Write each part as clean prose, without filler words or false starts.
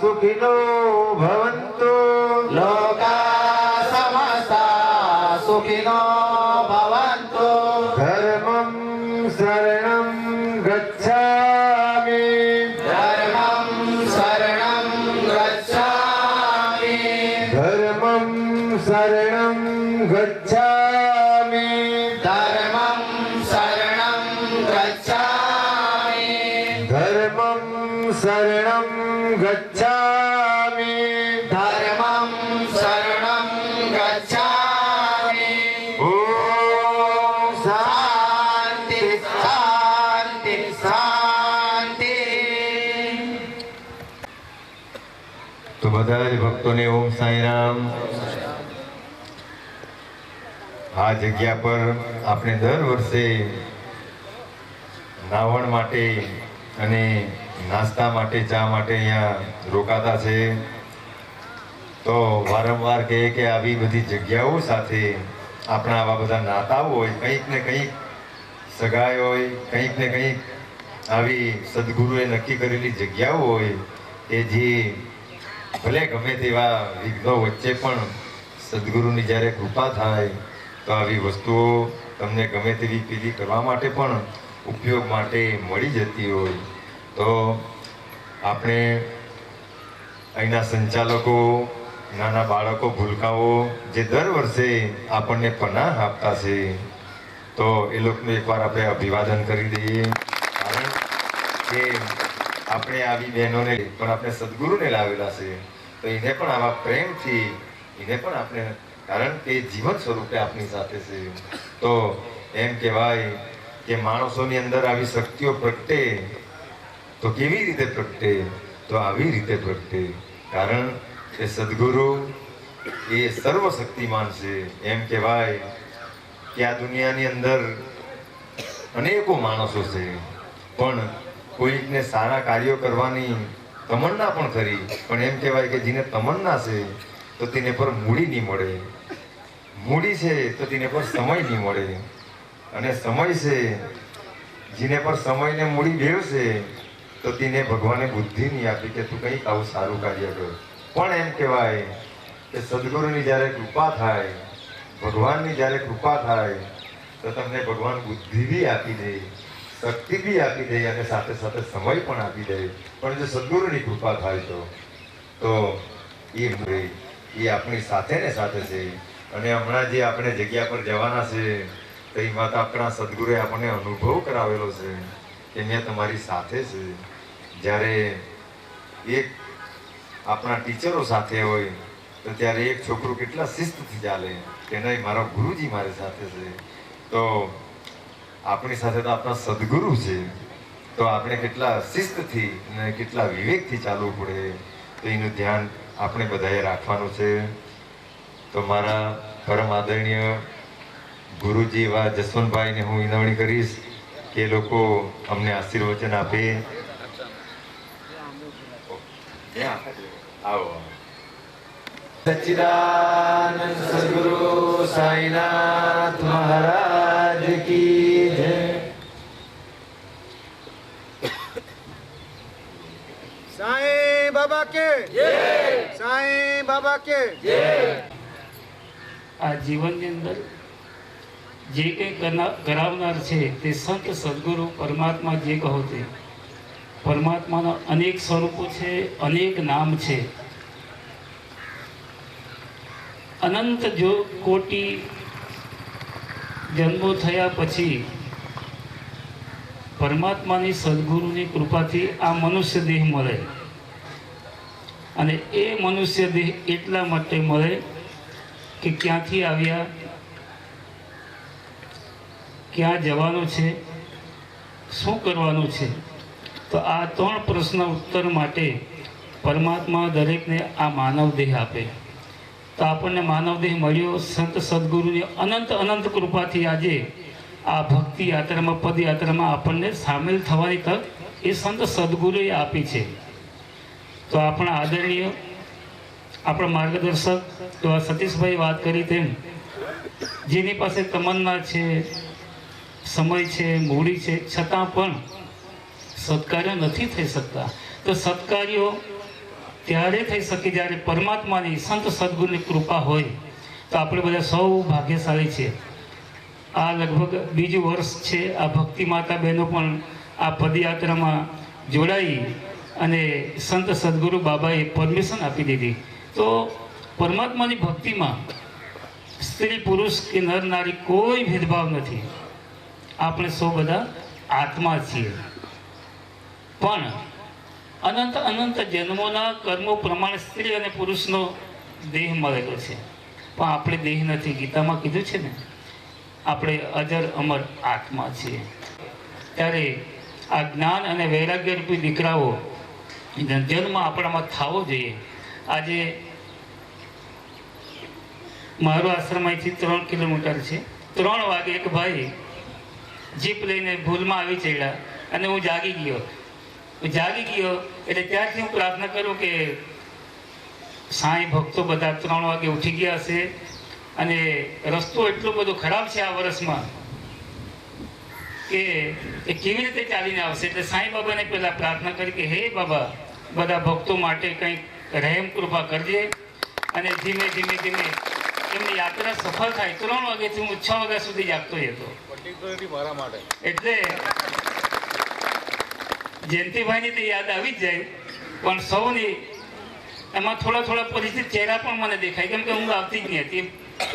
सुखिनो भवन्तु लोका समस्ता सुखिनो भवन्तु धर्मं शरणं गच्छामि धर्मं शरणं गच्छामि धर्मं शरणं गच्छामि धर्मं शरणं गच्छामि धर्मं शरणं गच्छामि धर्मं शरणं गच्छामि ॐ शान्ति शान्ति शान्ति। तो બધા જ ભક્તોને ઓમ સાંઈરામ। આ જગ્યા પર આપણે દર વર્ષે નાવણ માટે અને નાસ્તા માટે ચા માટે અહીંયા રોકાતા છે। તો વારંવાર કહે કે આવી બધી જગ્યાઓ સાથે આપણા આવા બધા નાતાઓ હોય, કંઈક ને કંઈક સગાઈ હોય, કંઈક ને કંઈક આવી સદગુરુએ નક્કી કરેલી જગ્યાઓ હોય કે જે ભલે ગમે તેવા વિઘ્નો વચ્ચે પણ સદગુરુની જ્યારે કૃપા થાય તો આવી વસ્તુઓ તમને ગમે તેવી પેલી કરવા માટે પણ ઉપયોગ માટે મળી જતી હોય। તો આપણે અહીંના સંચાલકો, નાના બાળકો, ભૂલકાઓ જે દર વર્ષે આપણને પનાહ આપતા છે, તો એ લોકોનું એકવાર આપણે અભિવાદન કરી દઈએ। કારણ કે આપણે આવી બહેનોને પણ આપણે સદગુરુને લાવેલા છે, તો એને પણ આવા પ્રેમથી એને પણ આપણે, કારણ કે જીવન સ્વરૂપે આપણી સાથે છે। તો એમ કહેવાય કે માણસોની અંદર આવી શક્તિઓ પ્રગટે તો કેવી રીતે પ્રગટે? તો આવી રીતે પ્રગટે। કારણ કે સદગુરુ એ સર્વશક્તિમાન છે। એમ કહેવાય કે આ દુનિયાની અંદર અનેકો માણસો છે, પણ કોઈકને સારા કાર્યો કરવાની તમન્ના પણ ખરી, પણ એમ કહેવાય કે જેને તમન્ના છે તો તેને પર મૂડી નહીં મળે, મૂડી છે તો તેને પર સમય નહીં મળે, અને સમય છે જેને પર સમયને મૂડી બેવ છે તો તેને ભગવાને બુદ્ધિ નહીં આપી કે તું કંઈક આવું સારું કાર્ય કર। પણ એમ કહેવાય કે સદગુરુની જ્યારે કૃપા થાય, ભગવાનની જ્યારે કૃપા થાય તો તમને ભગવાન બુદ્ધિ બી આપી દે, શક્તિ બી આપી દે, અને સાથે સાથે સમય પણ આપી દે। પણ જો સદગુરુની કૃપા થાય તો એ આપણી સાથે ને સાથે છે। અને હમણાં જે આપણે જગ્યા પર જવાના છે તો એમાં તો આપણા સદગુરુએ આપણને અનુભવ કરાવેલો છે કે મેં તમારી સાથે છે। જ્યારે એક આપણા ટીચરો સાથે હોય તો ત્યારે એક છોકરો કેટલા શિસ્તથી ચાલે કે નહીં મારો ગુરુજી મારી સાથે છે, તો આપણી સાથે તો આપણા સદગુરુ છે, તો આપણે કેટલા શિસ્તથી અને કેટલા વિવેકથી ચાલવું પડે, તો એનું ધ્યાન આપણે બધાએ રાખવાનું છે। તો મારા પરમ આદરણીય ગુરુજી એવા જસવંતભાઈને હું વિનવણી કરીશ કે એ લોકો અમને આશીર્વચન આપે। આવો। સચ્ચિદાનંદ સદગુરુ સાઈનાથ મહારાજ કી જય। साईं बाबा के जय, साईं बाबा के जय। આ જીવનની અંદર જે કંઈ કરાવનાર છે તે સંત સદગુરુ પરમાત્મા જે કહો તે પરમાત્માના અનેક સ્વરૂપો છે, અનેક નામ છે. અનંત જો કોટી જન્મો થયા પછી પરમાત્માની સદગુરુની કૃપાથી આ મનુષ્ય દેહ મળે. અને એ મનુષ્ય દેહ એટલા માટે મળે કે ક્યાંથી આવ્યા, ક્યાં જવાનું છે, શું કરવાનું છે. તો આ 3 પ્રશ્ન ઉત્તર માટે પરમાત્મા દરેકને આ માનવ દેહ આપે. તો આપણને માનવ દેહ મળ્યો સંત સદગુરુની અનંત અનંત કૃપાથી. આજે આ ભક્તિ યાત્રામાં, પદયાત્રામાં આપણને સામેલ થવાની તક એ સંત સદગુરુએ આપી છે. તો આપણા આદરણીય, આપણા માર્ગદર્શક એવા સતીશભાઈ વાત કરી તેમ, જેની પાસે તમન્ના છે, સમય છે, મૂડી છે, છતાં પણ સત્કાર્ય નથી થઈ શકતા. તો સત્કાર્યો ત્યારે થઈ શકે જ્યારે પરમાત્માની, સંત સદગુરુની કૃપા હોય. તો આપણે બધા સૌ ભાગ્યશાળી છે. આ લગભગ બીજું વર્ષ છે આ ભક્તિ માતા બહેનો પણ આ પદયાત્રામાં જોડાઈ અને સંત સદગુરુ બાબાએ પરમિશન આપી દીધી. તો પરમાત્માની ભક્તિમાં સ્ત્રી પુરુષ કે નર નારી કોઈ ભેદભાવ નથી. આપણે સૌ બધા આત્મા છીએ. પણ અનંત અનંત જન્મોના કર્મો પ્રમાણે સ્ત્રી અને પુરુષનો દેહ મળેલો છે, પણ આપણે દેહ નથી. ગીતામાં કીધું છે ને, આપણે અજર અમર આત્મા છીએ. ત્યારે આ જ્ઞાન અને વૈરાગ્ય રૂપી દીકરાઓ જન્મ આપણામાં થવો જોઈએ. આજે મારો આશ્રમ અહીંથી 3 કિલોમીટર છે. 3 વાગે એક ભાઈ જીપ લઈને ભૂલમાં આવી ચડ્યા અને હું જાગી ગયો એટલે ત્યારથી હું પ્રાર્થના કરું કે સાંઈ ભક્તો બધા 3 વાગે ઉઠી ગયા હશે અને રસ્તો એટલો બધો ખરાબ છે આ વર્ષમાં કે એ કેવી રીતે ચાલીને આવશે. એટલે સાંઈ બાબાને પહેલાં પ્રાર્થના કરી કે હે બાબા, બધા ભક્તો માટે કંઈક રહેમ કૃપા કરજે અને ધીમે ધીમે ધીમે એમની યાત્રા સફળ થાય. 3 વાગ્યાથી હું 6 વાગ્યા સુધી જાગતો હતો. એટલે જયંતિભાઈની તો યાદ આવી જ જાય, પણ સૌની એમાં થોડા પરિચિત ચહેરા પણ મને દેખાય, કેમ કે હું આવતી જ નહીં હતી.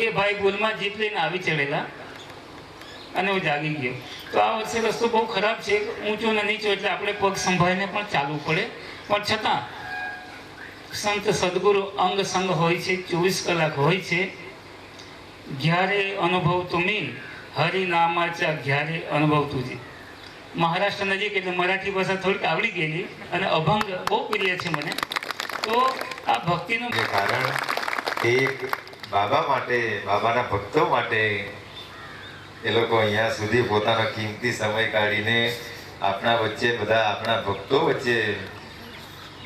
એ ભાઈ ભૂલમાં જીપ લઈને આવી ચડેલા અને હું જાગી ગયો. તો આ વર્ષે રસ્તો બહુ ખરાબ છે, ઊંચો ને નીચો, એટલે આપણે પગ સંભાળીને પણ ચાલવું પડે. પણ છતાં સંત સદગુરુ અંગ સંગ હોય છે, 24 કલાક હોય છે. ઘ્યારે અનુભવ તુમી હરિનામાચા ઘ્યારે અનુભવ તુજી. મહારાષ્ટ્ર નજીક એટલે મરાઠી ભાષા થોડીક આવડી ગયેલી અને અભંગ બહુ પ્રિય છે મને. તો આ ભક્તિનું કારણ એક બાબા માટે, બાબાના ભક્તો માટે એ લોકો અહીંયા સુધી પોતાનો કિંમતી સમય કાઢીને આપણા વચ્ચે, બધા આપણા ભક્તો વચ્ચે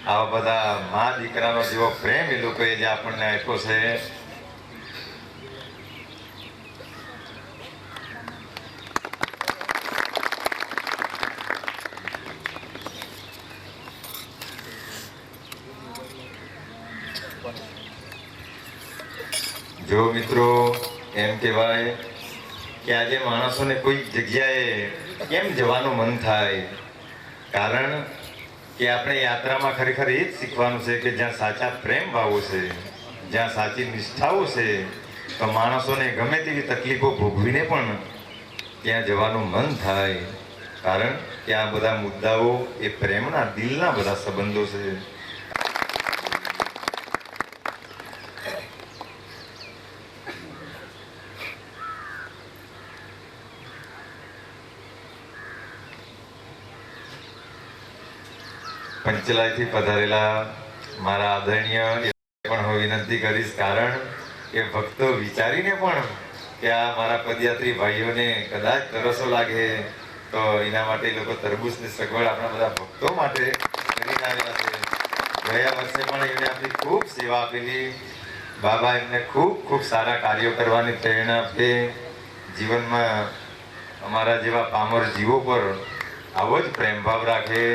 આવા બધા મા દીકરાનો જેવો પ્રેમ એ લોકોએ જે આપણને આપ્યો છે. જો મિત્રો, એમ કહેવાય કે આજે માણસોને કોઈ જગ્યાએ કેમ જવાનું મન થાય, કારણ કે આપણે યાત્રામાં ખરેખર એ જ શીખવાનું છે કે જ્યાં સાચા પ્રેમ ભાવો છે, જ્યાં સાચી નિષ્ઠાઓ છે, તો માણસોને ગમે તેવી તકલીફો ભોગવીને પણ ત્યાં જવાનું મન થાય. કારણ કે આ બધા મુદ્દાઓ એ પ્રેમના, દિલના બધા સંબંધો છે. પંચલાયથી પધારેલા મારા આદરણીય પણ હું વિનંતી કરીશ, કારણ કે ભક્તો વિચારીને પણ કે આ મારા પદયાત્રી ભાઈઓને કદાચ તરસો લાગે તો એના માટે એ લોકો તરબૂચની સગવડ આપણા બધા ભક્તો માટે કરીને આવેલા છે. ગયા વર્ષે પણ એમને આપણી ખૂબ સેવા આપેલી. બાબા એમને ખૂબ ખૂબ સારા કાર્યો કરવાની પ્રેરણા આપે. જીવનમાં અમારા જેવા પામર જીવો પર આવો જ પ્રેમભાવ રાખે.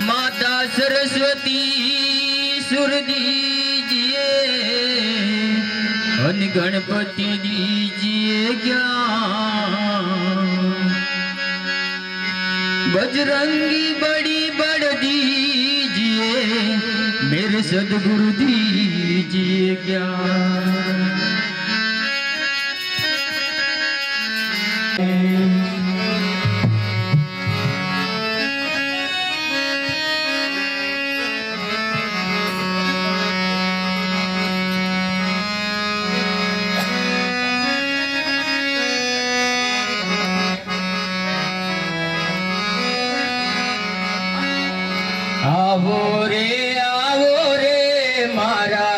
माता सरस्वती सुर दीजिए अन गणपति दीजिए ज्ञान बजरंगी बड़ी बड़ दीजिए मेरे सदगुरु दीजिए ज्ञान आवो रे मारा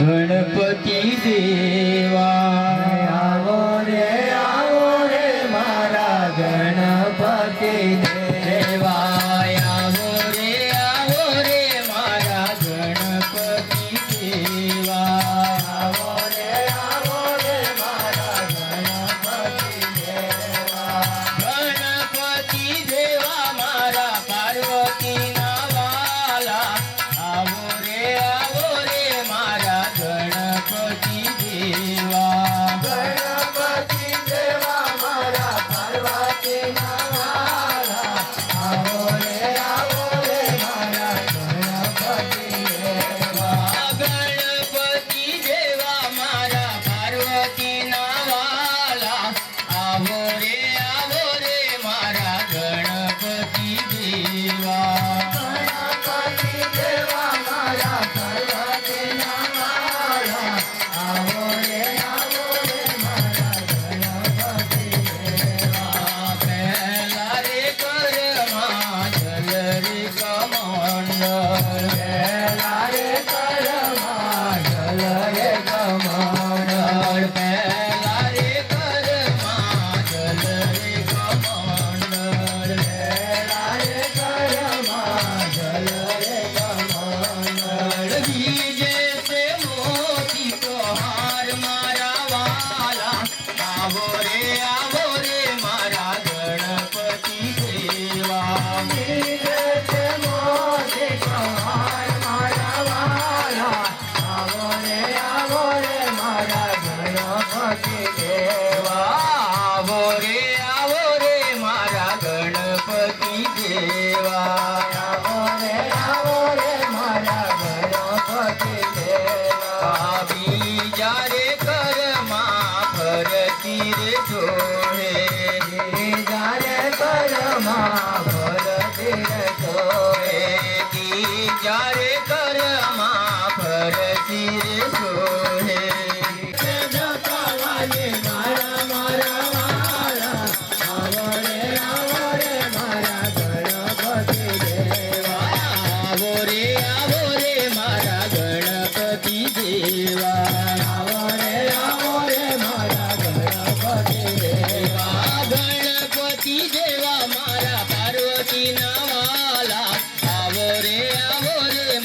गणपति देवा आवो रे मारा गणपति देवा आवो रे मारा गणपति देवा आवो रे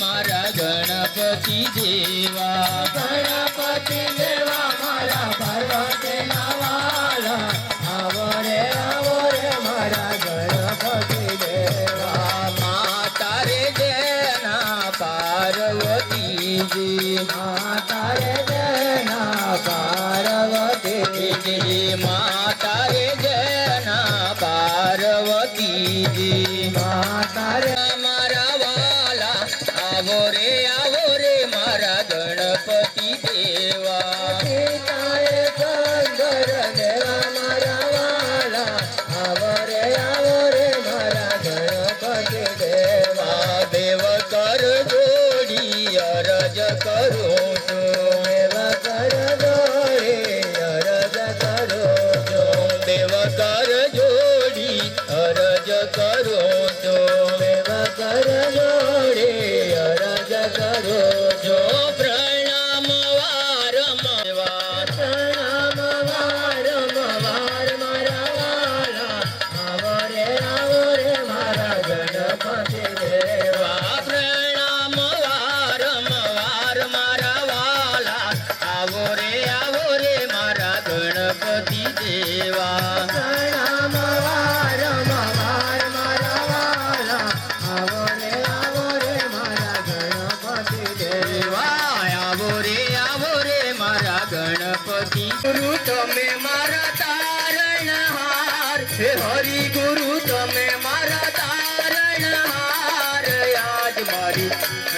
मारा गणपति देवा गणपति देवा मारा पार्वती आवो रे ગુરુ તમે મારા તારણહાર, હે હરિ ગુરુ તમે મારા તારણહાર. આજ મારી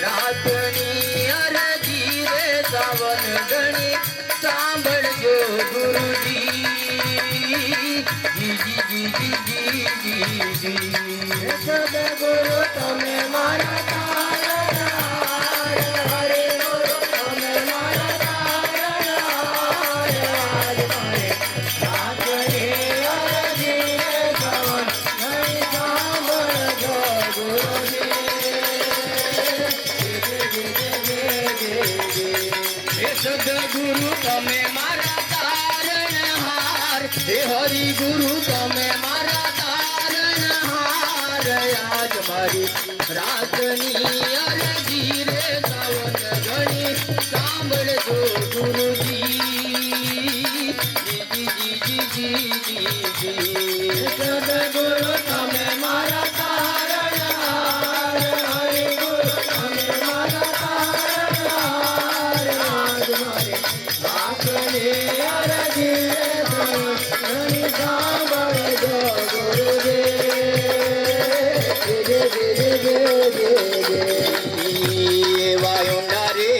રાતની અરજી રે સાવન ગણી સાંભળજો ગુરુજી. જી જી જી જી જી જી જી. સદગુરુ તમે મારા તારણહાર, હરિ ગુરુ તમે મારા તારણહાર. આજ મારે રાતની અરજી રે સાવન ગણી સાંભળજો ગુરુજી. સદગુરુ તમે મારા તારણહાર, હે હરિ ગુરુ તમે મારા તારણહાર. આજ મારી રાતની અરજી રે સાવન ગણી સાંભળજો ગુરુજી. જી જી જી જી જી જી. સદગુરુ તમે મારા તારણહાર, હરિ ગુરુ તમે મારા તારણહાર. આજ મારે રાતની અરજી રે સાવન ગણી સાંભળજો ગુરુજી. વાયુના રે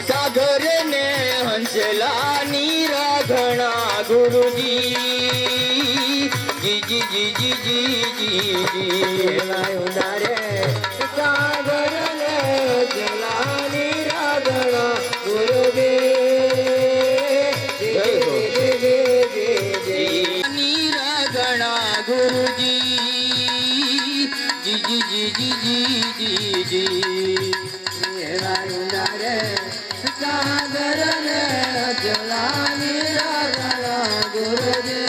સાગર ને હંસલા નીરા ઘણા ગુરુજી. જી જી જી જી જી જી જી. વાયુના રે સાગર ને હંસલા નીરા ઘણા ગુરુજી. નીરા ઘણા ગુરુજી. જી જી જી જી જી જી જી. વાયુના રે સાગર ને હંસલા નીરા ઘણા ગુરુજી.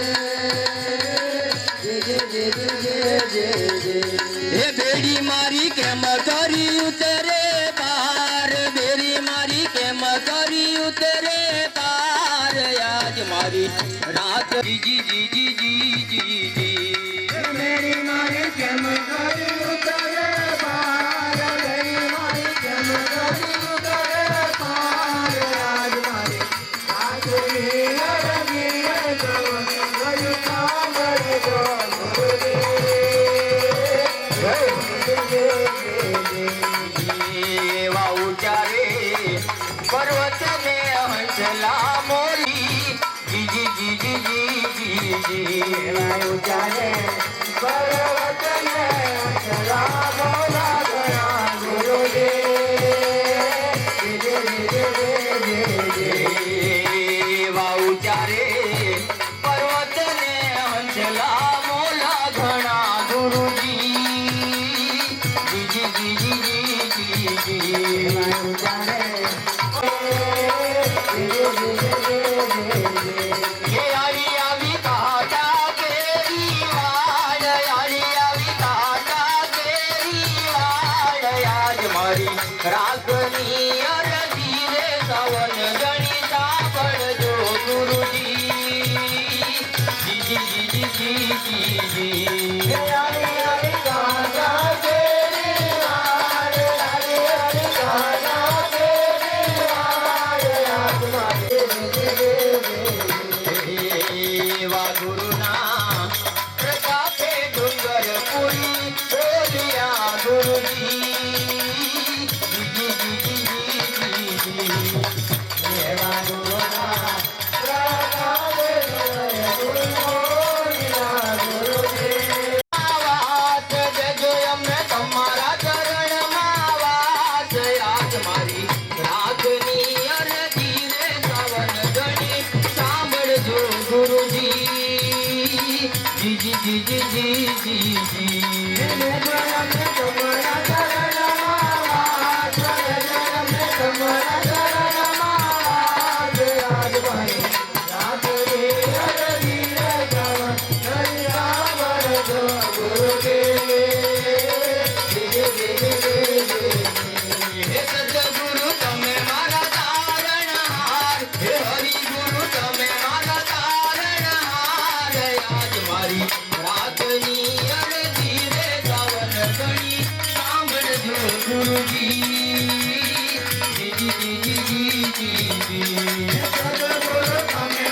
હે બેડી મારી કેમ કરી ઉતરે પાર, બેડી મારી કેમ કરી ઉતરે પાર. આજ મારી રાત જી જી જી જી જી જી જી. બેડી મારી કેમ કરી ઉતરે પાર, બેડી મારી કેમ કરી ઉતરે પાર. આજ મારી રાતની અરજી રે સાવન ગણી સાંભળજો ગુરુજી. એવા ઉચારે પર્વત ને હંસલા મોરી. જી જી જી જી જી જી જી. એવા ઉચારે પર્વત ને હંસલા મોલા ઘણા ગુરુજી. એવા ઉચારે પર્વત ને હંસલા મોલા ઘણા ગુરુજી. જી જી જી જી જી જી જી. ये आई આવી કાટા કેરી વાડ, આવી આવી કાટા કેરી વાડ. આજ મારી રાગની અરજી રે સાવન ગણી સાંભળજો ગુરુજી. જી જી જી જી જી જી જી. આવી આવી કાટા કેરી વાડ, આવી આવી કાટા કેરી વાડ. આજ મારી એવા ગુરુના પ્રતાપે ડુંગર પુરી બોલ્યા ગુરુજી. જી જી જી જી જી જી. એવા ગુરુના પ્રતાપે ડુંગર પુરી બોલ્યા ગુરુજી. વાત દેજો અમને તમારા ચરણમાં વાત. આજ મારી રાગની અરજી રે સાવન ગણી સાંભળજો ગુરુજી. જી જી જી જી જી જી જી. તમારા ચરણમાં વાત, તમારા ચરણમાં વાત. આજ મારી રાતની અરજી રે સાવન ગણી સાંભળજો ગુરુજી. હે સદગુરુ તમે મારા તારણહાર, હે હરિ ગુરુ તમે મારા તારણહાર. આજ મારી રાતની અરજી રે સાવન ગણી સાંભળજો ગુરુજી. જી જી જી જી જી જી. સદગુરુ તમે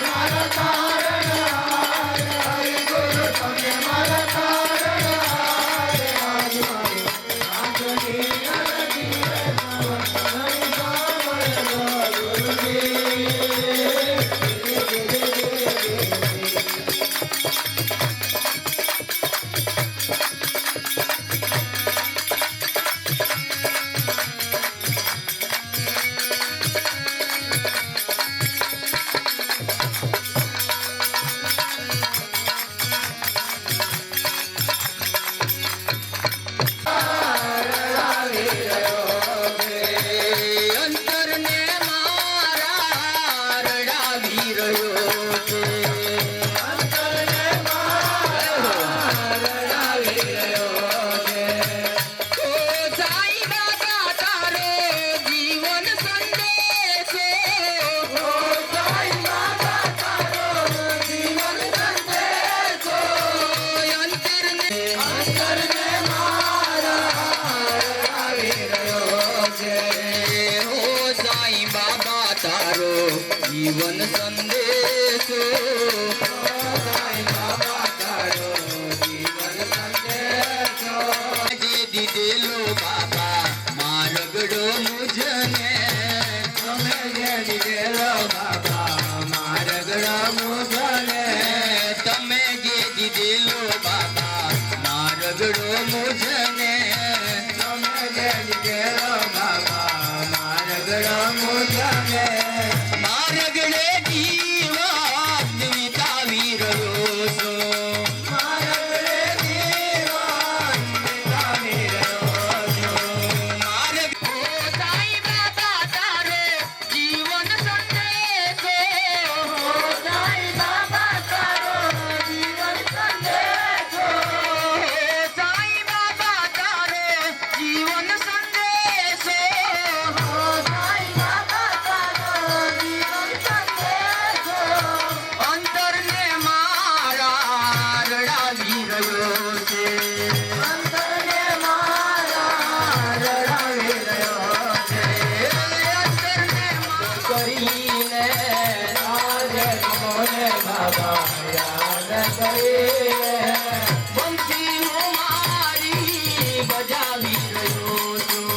જીવન સંદેશો સાંઈ બાબા તારો જીવન સંદેશો જે દીધેલો બાબા મારગડો મુજને તમે જે દીધેલો બાબા મારગડો મુજને તમે જે દીધેલો બાબા મારગડો મુજને તમે જે દીધેલો બાબા મારગડો મુજને મારગડે જીવન વિતાવી રહ્યો છો મારગડે જીવન વિતાવી રહ્યો છો મારગ ઓ સાઈ બાબા તારો જીવન સંદેશો ઓ સાઈ બાબા તારો જીવન સંદેશો સાઈ બાબા તારો જીવન સંદેશો સાઈ બાબા તારો જીવન સંદેશો અંતરને મારા રડાવી રહ્યો છે અંતરને મારા રડાવી રહ્યો છે અંતરને કરીને આજે મને બાબા યાદ કરીને બંસી હું મારી બજાવી રહ્યો છું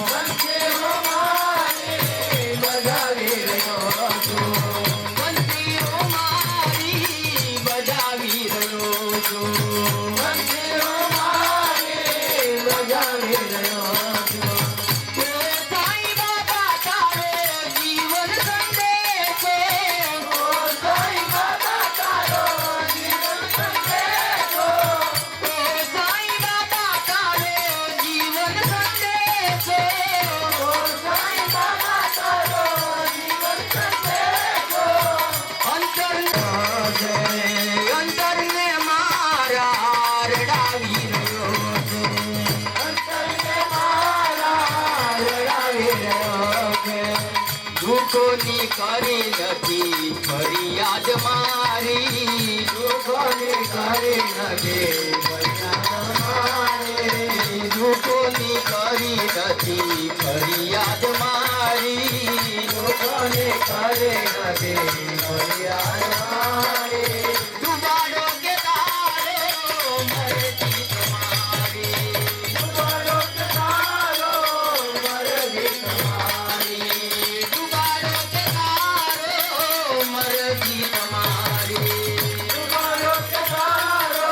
બંસી હું મારી બજાવી રહ્યો છું બંસી હું મારી બજાવી રહ્યો છું બંસી હું મારી બજાવી રહ્યો છું ઓ સાઈ બાબા તારો જીવન સંદેશો ઓ સાઈ બાબા તારો જીવન સંદેશો ઓ સાઈ બાબા તારો જીવન સંદેશો ઓ સાઈ બાબા તારો જીવન સંદેશો અંતરને મારા રડાવી રહ્યો છે અંતરને મારા રડાવી રહ્યો છે દુઃખોની કરી નથી ફરિયાદ મારી દુઃખોની કરી નથી ફરિયાદ મારી દુઃખોની કરી નથી ફરિયાદ મારી દુઃખોની કરી નથી ફરિયાદ મારી ડૂબાડો કે તારો મરજી તમારી ડૂબાડો કે તારો મરજી તમારી ડૂબાડો કે તારો મરજી તમારી ડૂબાડો કે તારો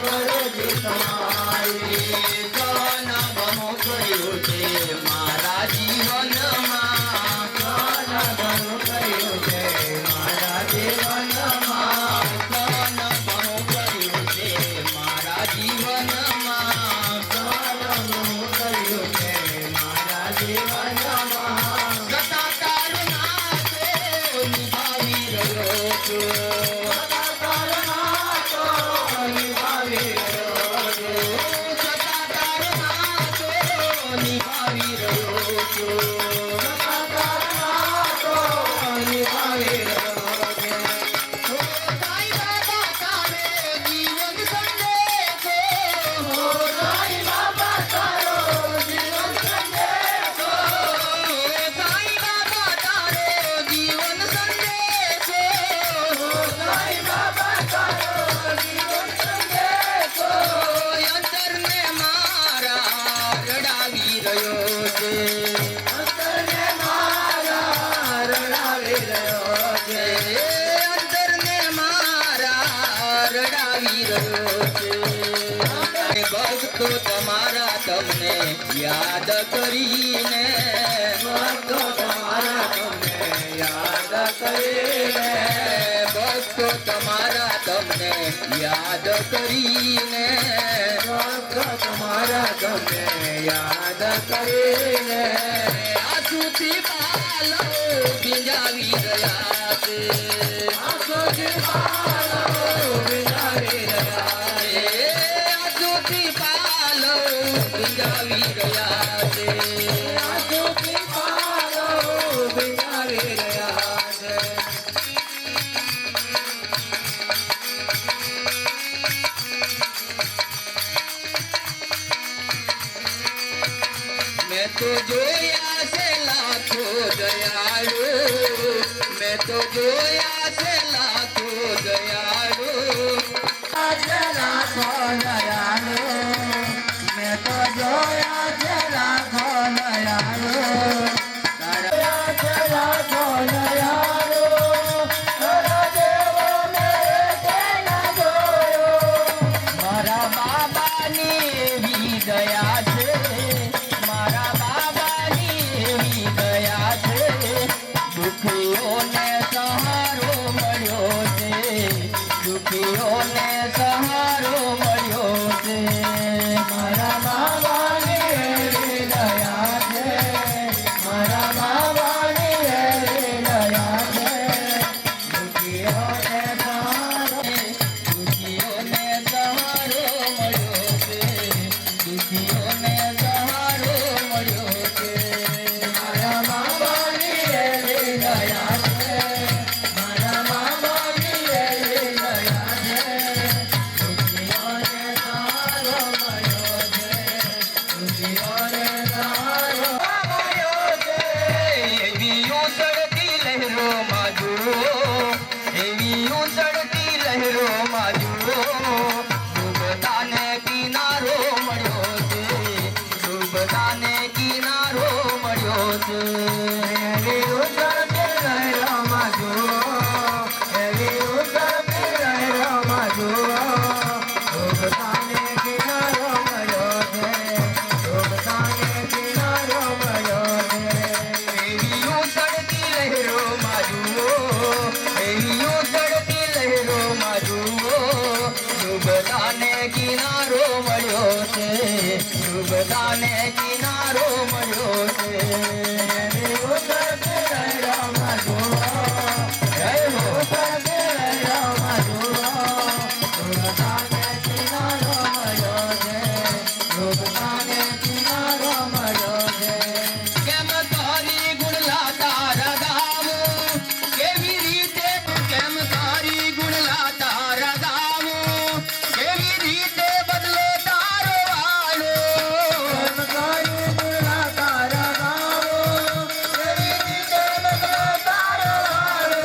મરજી તમારી ઘણા બહુ કર્યું છે મારા જીવનમાં ઘણા બહુ કર્યું છે મારા જીવનમાં ઘણા બહુ કર્યું છે મારા જીવનમાં ઘણા બહુ કર્યું છે મારા જીવનમાં સતા તારના તો નિભાવી રહ્યો છું સતા તારના તો નિભાવી રહ્યો છું સતા તારના તો નિભાવી રહ્યો છું સતા તારના તો નિભાવી રહ્યો છું ઓ સાઈ બાબા તારો જીવન સંદેશો ઓ સાઈ બાબા તારો જીવન સંદેશો ઓ સાઈ બાબા તારો જીવન સંદેશો ઓ સાઈ બાબા તારો જીવન સંદેશો અંતરને મારા રડાવી રહ્યો છે અંતરને મારા રડાવી રહ્યો છે અંતરને મારા રડાવી રહ્યો છે ભક્તો તમારા તમને યાદ કરીને ભક્તો તમારા તમને યાદ કરીને ભક્તો તમારા તમને યાદ કરીને ભક્તો તમારા તમને યાદ કરીને આંસુથી પાલો ભીંજાવી રહ્યા છે આંસુથી પાલો ભીંજાવી રહ્યા છે આંસુથી પાલો ભીંજાવી રહ્યા છે આંસુથી પાલો ભીંજાવી રહ્યા છે મેં તો જોયા છે લાખો દયાળુ મેં તો જોયા છે લાખો દયાળુ લાખો દયાળુ મેં તો જોયા છે લાખો દયાળુ લાખો દયાળુ તારા જેવો મેં તેના જોયો મારા બાબાની એવી દયા છે મારા બાબાની એવી દયા છે દુખીઓને સહારો મળ્યો છે દુખીઓને સહારો મળ્યો છે મારા બાબાની એવી દયા છે મારા બાબાની એવી દયા છે દુખીઓને સહારો દુખીઓને સહારો મળ્યો છે દુખીઓને સહારો મળ્યો છે મારા બાબાની એવી દયા છે મારા બાબાની એવી દયા છે દુખીઓને સહારો મળ્યો છે દુખીઓને સહારો મળ્યો છે એવી ઉછળતી લહેરોમાં જુઓ એવી ઉછળતી લહેરોમાં જુઓ ડૂબતાને કિનારો મળ્યો છે ડૂબતાને કિનારો મળ્યો છે એવી ઉછળતી લહેરોમાં જુઓ એવી ઉછળતી લહેરોમાં જુઓ ડૂબતાને કિનારો મળ્યો છે ડૂબતાને કિનારો મળ્યો છે એવી ઉછળતી લહેરોમાં જુઓ એવી ઉછળતી લહેરોમાં જુઓ ડૂબતાને કિનારો મળ્યો છે ડૂબતાને કિનારો મળ્યો છે એવી ઉછળતી લહેરોમાં જુઓ એવી ઉછળતી લહેરોમાં જુઓ ડૂબતાને કિનારો મળ્યો છે ડૂબતાને કિનારો મળ્યો છે કેમ તારી ગુણલાતા રગાવું કેવી રીતે કેમ તારી ગુણલાતા રગાવું કેવી રીતે બદલો તારો વાળો કેમ તારી ગુણલાતા રગાવું કેવી રીતે બદલો તારો વાળો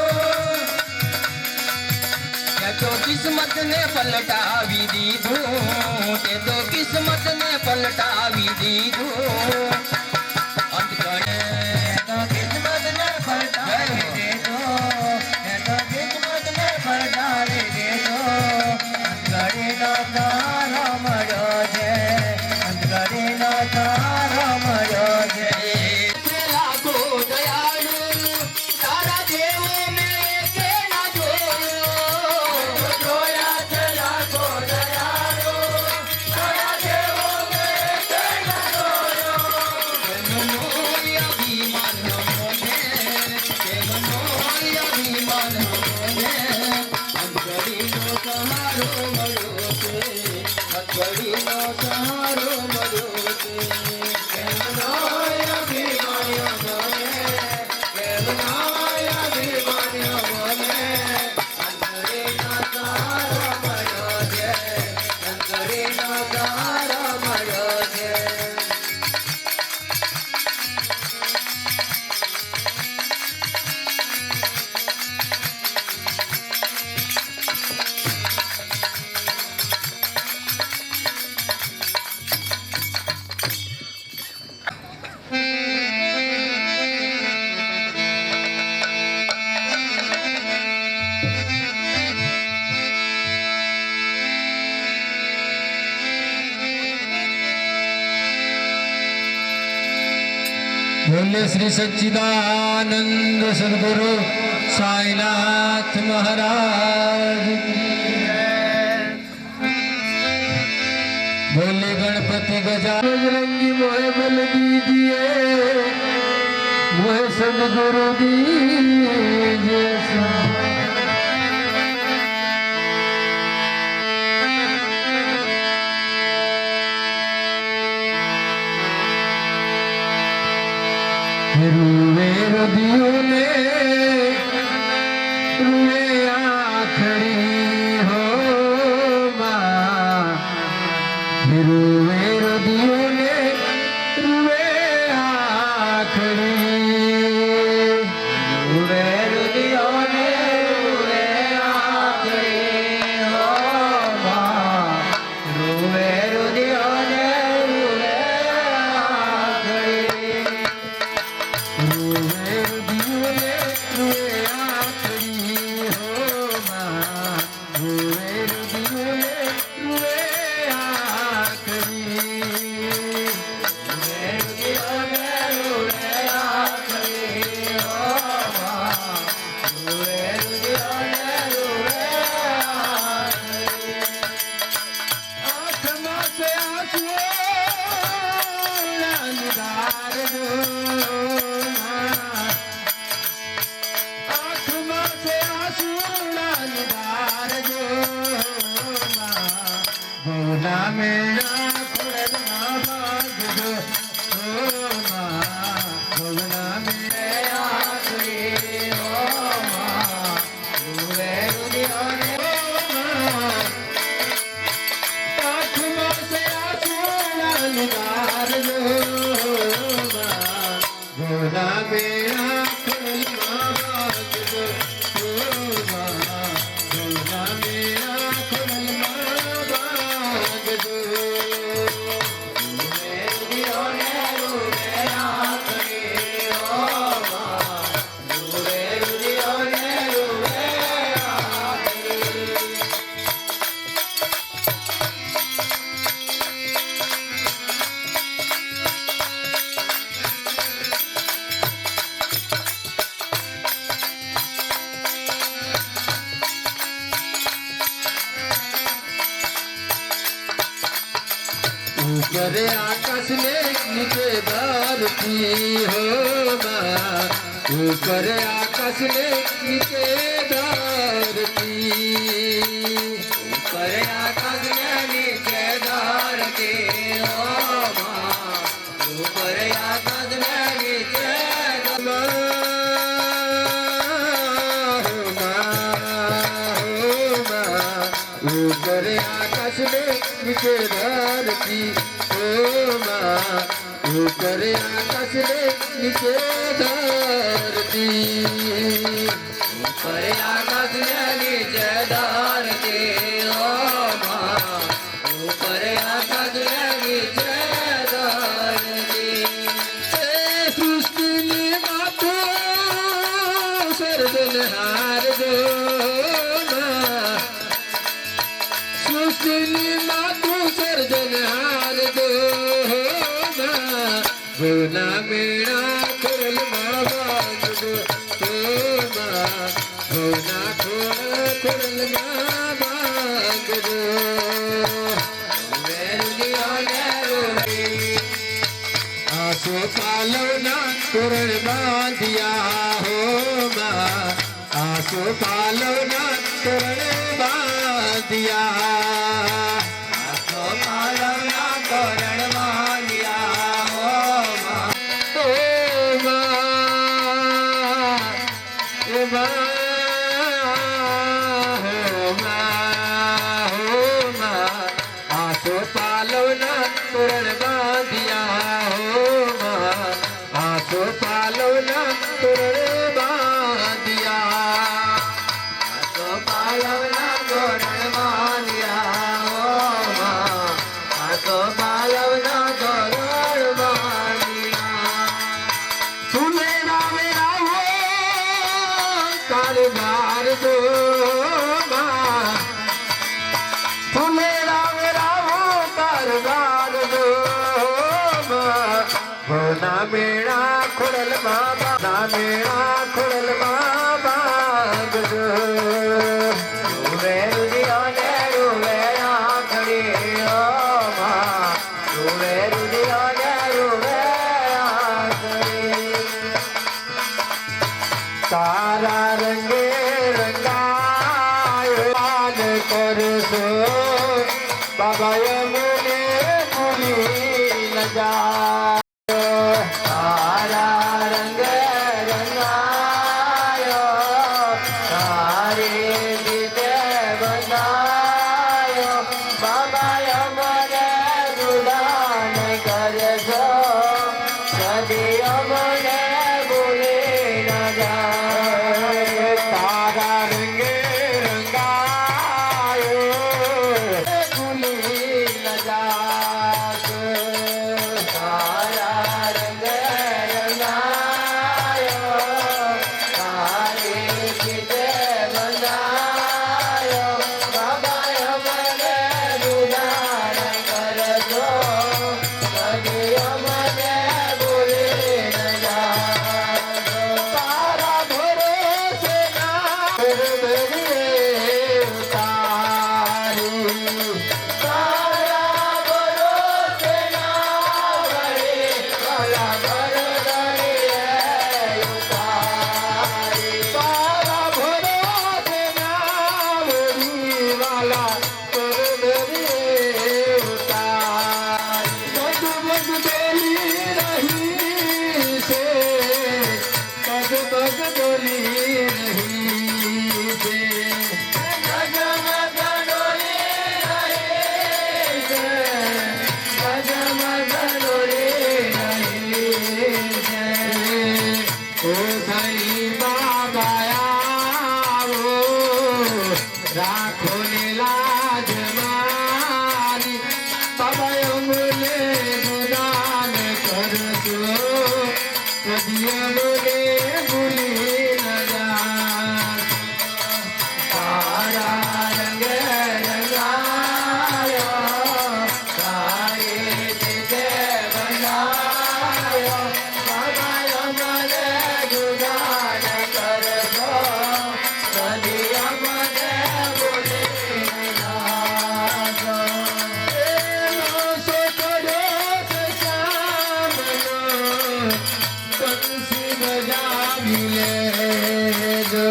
તે તો કિસ્મતને પલટાવી દીધું તે તો કિસ્મતને પલટાવી દીધું અંતકણે તો કિસ્મતને પલટાવી દીધો તે તો કિસ્મતને પલટાવી દીધો અંતકડીનો તારો મળ્યો છે અંતકડીનો તારો મળ્યો છે લાખો દયાળુ તારા જેવો મેં કે ના જોયો જોયા છે લાખો દયાળુ તારા જેવો મેં કે ના જોયો કેમનો અભિમાન મને કેમનો અભિમાન મને અંતરીનો સહારો મળ્યો છે અંતરીનો સહારો મળ્યો છે કેમનો અભિમાન મને કેમનો અભિમાન મને અંતરીનો સહારો મળ્યો છે અંતરીનો સહારો મળ્યો છે बोले श्री सच्चिदानंद सदगुरु साईनाथ महाराज की जय। बोले गणपति गजा बजरंगी मोहे बल दीजिए मोहे सदगुरु दीजिए रुए रदियों ने रुए आखड़ी हो माँ रुए रदियों ने रुए आखड़ी रुए रदियों મેળા ખોડલમાં વાગજો ભવના મેળા ખોડલમાં વાગજો ऊपर आकाश में नीचे धरती हो माँ ऊपर आकाश में नीचे धरती ऊपर आकाश में नीचे धरती हो माँ ऊपर आकाश में नीचे ऊपर आकाश में नीचे धरती हो माँ ऊपर आकाश में नीचे धरती ऊपर आकाश में नीचे धरती हो माँ ऊपर आकाश में नीचे धरती सृष्टि निर्माता सर्जनहार जो माँ सृष्टि निर्माता सर्जनहार जो माँ भुवना मेरा खोल माँ जो माँ भुवना खोल माँ जो आसो पालवना तोरण बांधिया हो माँ आसो पालवना तोरण बांधिया आसो पालवना तोरण बांधिया हो माँ ओ माँ ए माँ हो माँ आसो पालवना तोरण बांधिया हो माँ आसो पालवना तोरण बांधिया आसो पालवना तोरण बांधिया हो माँ आसो पालवना तोरण बांधिया सुने रावे रावो कारभार दो माँ सुने रावे रावो कारभार दो माँ भोना मेरा खोड़ल बाबा ना मेरा खोड़ल बाबा गजो रुवे रुदियो ने रुवे आखड़ी हो माँ रुवे रुदियो ने रुवे आखड़ी तारा रंगे रंगायो पान करसो बाबा यमुने भूली न जा तारा रंग रंगायो तारे जीते बनायो बाबा यमने दुलान करजो सदी यमने भूली न जाए तारा रंगे रंगायो भूली न जा કદી અમને ભૂલી ન જાશો. તારા રંગે રંગાયો, તારી રીતે બનાયો, બાબા અમને જુદા ન કરશો, કદી અમને ભૂલી ન જાશો. એનો સોચડ્યો છે શ્યામનો, બંસી બજાવી લેજો.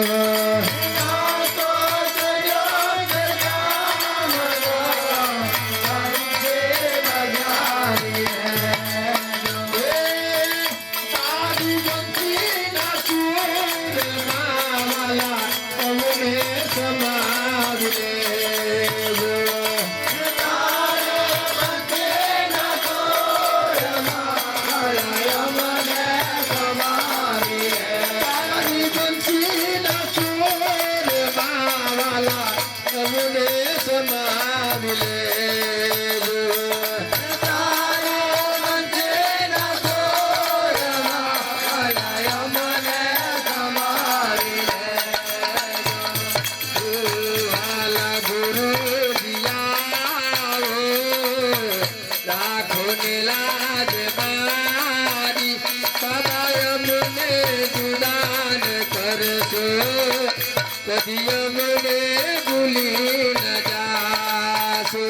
કદી અમને ભૂલી ન જાશો.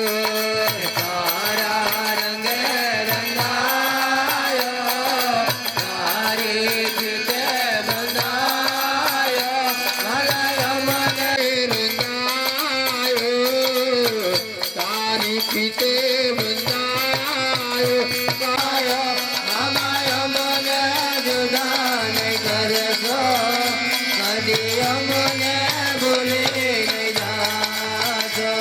તારા રંગે રંગાયો, તારી રીતે બંધાયો, ભલા અમને રંગાયો, તારી રીતે બંધાયો, કાયો મામા અમને જુદા નહીં કરશો, કદી અમને ભૂલી નહીં જાશો.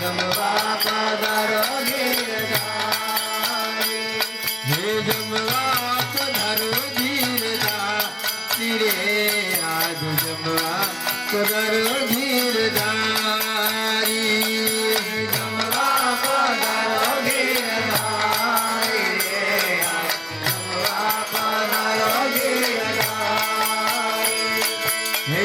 જમવા પધારો ગીરધારી, હે જમવા પધારો ગીરધારી રે, આજ જમવા પધારો ગીરધારી. જમવા પધારો ગીરધારી રે, આજ જમવા પધારો ગીરધારી. હે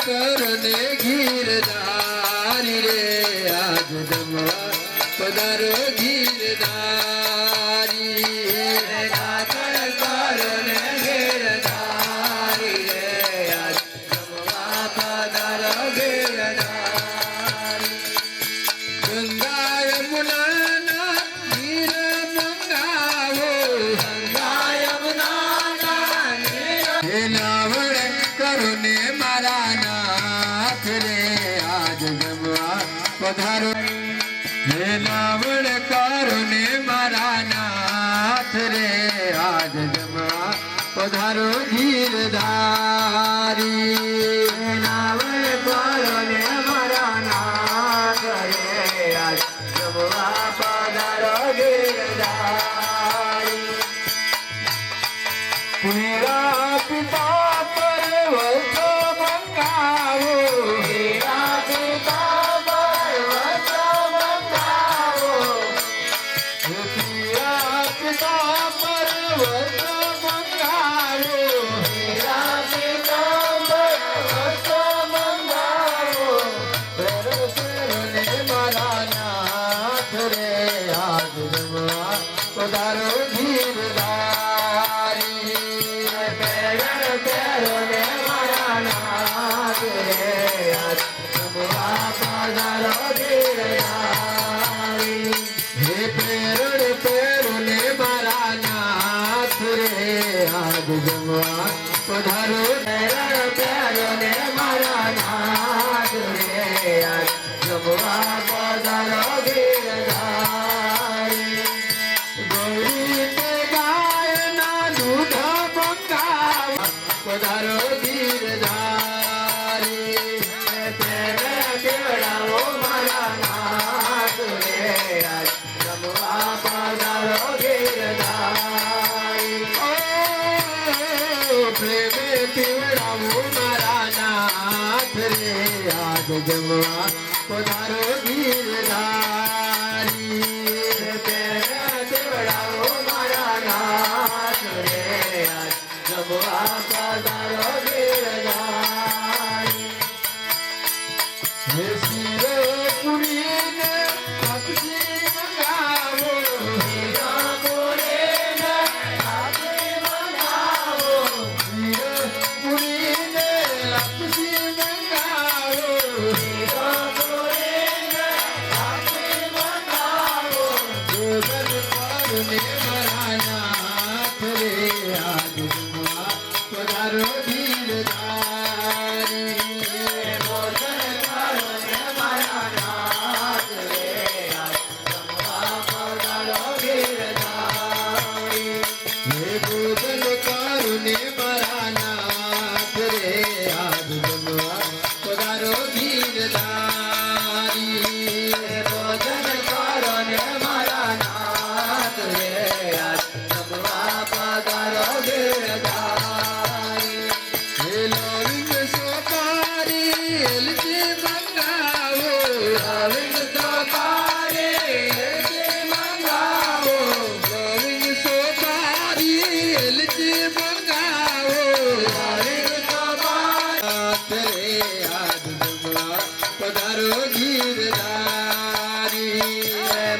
કરને ગીરધારી રે, આજ જમવા પધારો ગીરધારી. નાચણ કરને ગીરધારી રે, આજ જમવા પધારો ગીરધારી. ગંગા યમુનાના નીર મંગાવો, ગંગા યમુનાના નીર. હે નાવણ કરુને મારા નાથ રે, આજ જમવા પધારો. હે નાવણ કરુને મારા નાથ રે, આજ જમવા પધારો ગીરધારી. હે નાવણ કરુને મારા નાથ રે, આજ જમવા પધારો ગીરધારી. પુરા પિતા પર્વત મંગાવો, પુરા પિતા પર્વત મંગાવો, પુરા પિતા પર્વત મંગાવો, પુરા પિતા પર્વત મંગાવો. મારા નાથ રે, આજ જમવા પધારો પધારો ગીરધારી પેરણ પેરો ને મારા નાથ રે આજ જમવા પધારો ગીરધારી હે પેરણ પેરો ને મારા નાથ રે આજ જમવા પધારો પેરણ પેરો ને મારા નાથ રે આજ જમવા પધારો ગીરધારી ગૌરી તે ગાયના દૂધ મંગાવા પધારો ગીરધારી તેને કેવડાવો મારા નાથ રે આજ જમવા પધારો ગીરધારી ઓ પ્રેમે પીવડાવો મારા નાથ રે આજ જમવા પધારો ગીરધારી તેને કેવડાવો મારા નાથ રે આજ જમવા પધારો ગીરધારી હે શિરો પુરીને ભક્તિ મંગાવો શિરો પુરીને ભક્તિ મંગાવો શિરો પુરીને ભક્તિ મંગાવો શિરો પુરીને ભક્તિ મંગાવો ભોજન કરને મારા નાથ રે આજ જમવા પધારો ગીરધારી ભોજન કરને મારા નાથ રે આજ જમવા પધારો ગીરધારી હે ભોજન કરને મારા નાથ રે આજ જમવા પધારો ગીરધારી ભોજન કરને મારા નાથ રે આજ જમવા પધારો ગીરધારી હે લવિંગ સોપારી એલચી મંગાવો લવિંગ સોપારી એલચી મંગાવો લવિંગ સોપારી એલચી મંગાવો લવિંગ સોપારી આજ જમવા પધારો ગીરધારી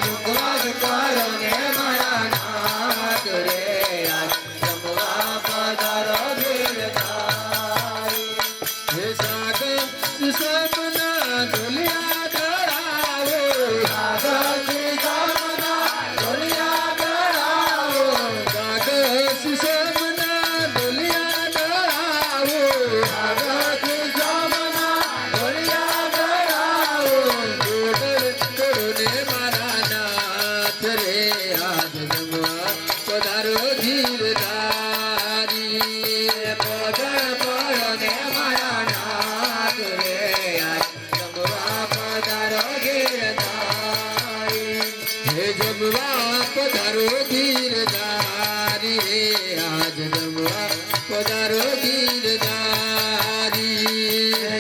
મુખવાસ કરો ને મારા નાથ રે આજ જમવા પધારો ગીરધારી હે સાગર સુષમના ઢોલિયા ધરાવો સાગર સુષમના ઢોલિયા ધરાવો સાગર સુષમના ઢોલિયા ધરાવો સાગર સુષમના ઢોલિયા ધરાવો જોડર જોડને મારા નાથ રે આજ જમવા પધારો ગીરધારી ભોજન પડને મારા નાથ રે આજ જમવા પધારો ગીરધારી હે જમવા પધારો ગીરધારી રે આજ જમવા પધારો ગીરધારી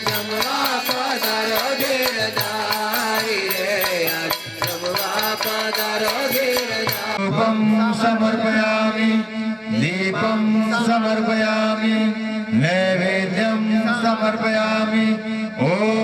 જમવા પધારો ગીરધારી રે આજ જમવા પધારો ગીરધારી समर्पयामि दीपं समर्पयामि नैवेद्यं समर्पयामि ओम